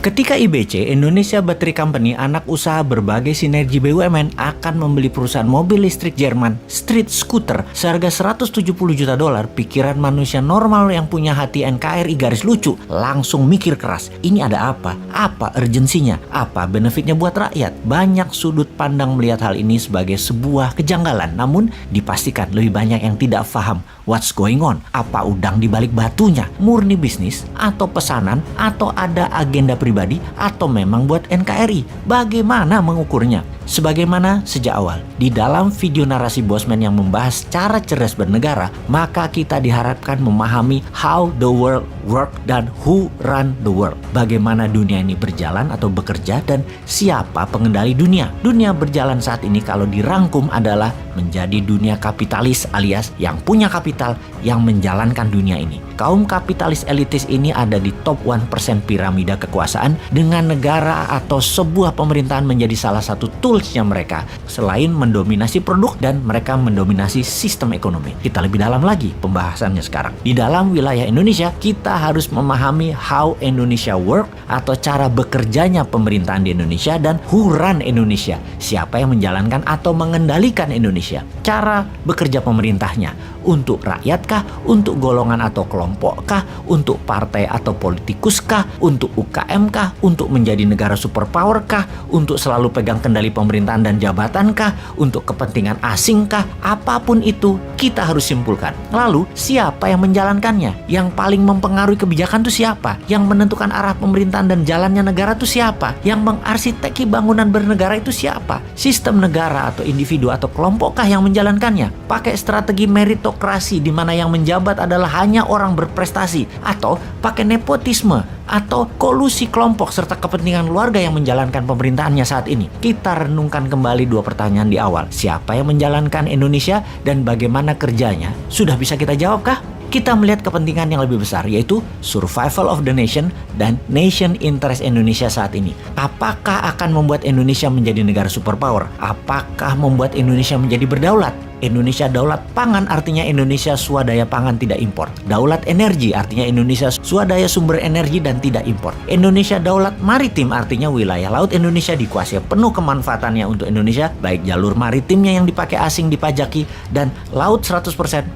Ketika IBC, Indonesia Battery Company, anak usaha berbagai sinergi BUMN, akan membeli perusahaan mobil listrik Jerman, Street Scooter, seharga 170 juta dolar, pikiran manusia normal yang punya hati NKRI garis lucu langsung mikir keras. Ini ada apa? Apa urgensinya? Apa benefitnya buat rakyat? Banyak sudut pandang melihat hal ini sebagai sebuah kejanggalan. Namun dipastikan lebih banyak yang tidak paham what's going on. Apa udang di balik batunya? Murni bisnis atau pesanan atau ada agenda pribadi atau memang buat NKRI? Bagaimana mengukurnya? Sebagaimana sejak awal di dalam video narasi Bosman yang membahas cara cerdas bernegara, maka kita diharapkan memahami how the world work dan who run the world. Bagaimana dunia ini berjalan atau bekerja dan siapa pengendali dunia. Dunia berjalan saat ini kalau dirangkum adalah menjadi dunia kapitalis alias yang punya kapital yang menjalankan dunia ini. Kaum kapitalis elitis ini ada di top 1% piramida kekuasaan dengan negara atau sebuah pemerintahan menjadi salah satu toolsnya mereka. Selain mendominasi produk dan mereka mendominasi sistem ekonomi. Kita lebih dalam lagi pembahasannya sekarang. Di dalam wilayah Indonesia, kita harus memahami how Indonesia work atau cara bekerjanya pemerintahan di Indonesia dan who run Indonesia. Siapa yang menjalankan atau mengendalikan Indonesia. Cara bekerja pemerintahnya. Untuk rakyatkah? Untuk golongan atau kelompokkah? Untuk partai atau politikuskah? Untuk UKM-kah? Untuk menjadi negara superpower-kah? Untuk selalu pegang kendali pemerintahan dan jabatankah? Untuk kepentingan asingkah? Apapun itu, kita harus simpulkan. Lalu, siapa yang menjalankannya? Yang paling mempengaruhi kebijakan itu siapa? Yang menentukan arah pemerintahan dan jalannya negara itu siapa? Yang mengarsiteki bangunan bernegara itu siapa? Sistem negara atau individu atau kelompokkah yang menjalankannya? Pakai strategi meritokrasi di mana yang menjabat adalah hanya orang berprestasi, atau pakai nepotisme atau kolusi kelompok serta kepentingan keluarga yang menjalankan pemerintahannya saat ini. Kita renungkan kembali dua pertanyaan di awal. Siapa yang menjalankan Indonesia dan bagaimana kerjanya? Sudah bisa kita jawabkah? Kita melihat kepentingan yang lebih besar, yaitu survival of the nation dan nation interest Indonesia saat ini. Apakah akan membuat Indonesia menjadi negara superpower? Apakah membuat Indonesia menjadi berdaulat? Indonesia daulat pangan artinya Indonesia swadaya pangan tidak impor. Daulat energi artinya Indonesia swadaya sumber energi dan tidak impor. Indonesia daulat maritim artinya wilayah laut Indonesia dikuasai penuh kemanfaatannya untuk Indonesia, baik jalur maritimnya yang dipakai asing dipajaki dan laut 100%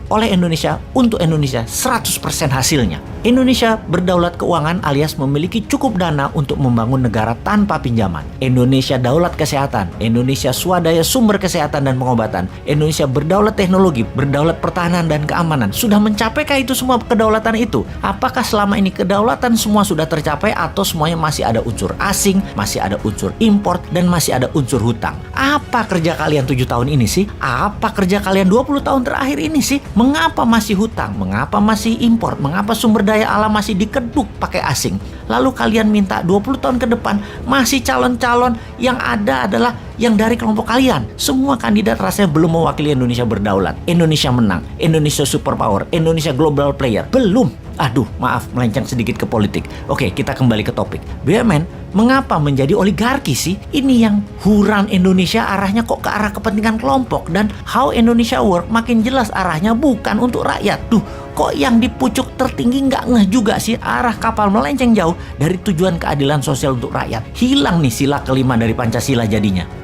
oleh Indonesia untuk Indonesia 100% hasilnya. Indonesia berdaulat keuangan alias memiliki cukup dana untuk membangun negara tanpa pinjaman. Indonesia daulat kesehatan, Indonesia swadaya sumber kesehatan dan pengobatan. Indonesia berdaulat teknologi, berdaulat pertahanan dan keamanan. Sudah mencapaikah itu semua kedaulatan itu? Apakah selama ini kedaulatan semua sudah tercapai atau semuanya masih ada unsur asing, masih ada unsur import, dan masih ada unsur hutang? Apa kerja kalian 7 tahun ini sih? Apa kerja kalian 20 tahun terakhir ini sih? Mengapa masih hutang? Mengapa masih import? Mengapa sumber daya alam masih dikeduk pakai asing? Lalu kalian minta 20 tahun ke depan masih calon-calon yang ada adalah yang dari kelompok kalian. Semua kandidat rasanya belum mewakili Indonesia berdaulat. Indonesia menang, Indonesia superpower, Indonesia global player. Belum. Aduh, maaf melenceng sedikit ke politik. Oke, kita kembali ke topik. BUMN mengapa menjadi oligarki sih? Ini yang huran Indonesia arahnya kok ke arah kepentingan kelompok, dan how Indonesia work makin jelas arahnya bukan untuk rakyat. Duh, kok yang di pucuk tertinggi nggak ngeh juga sih, arah kapal melenceng jauh dari tujuan keadilan sosial untuk rakyat. Hilang nih sila kelima dari Pancasila jadinya.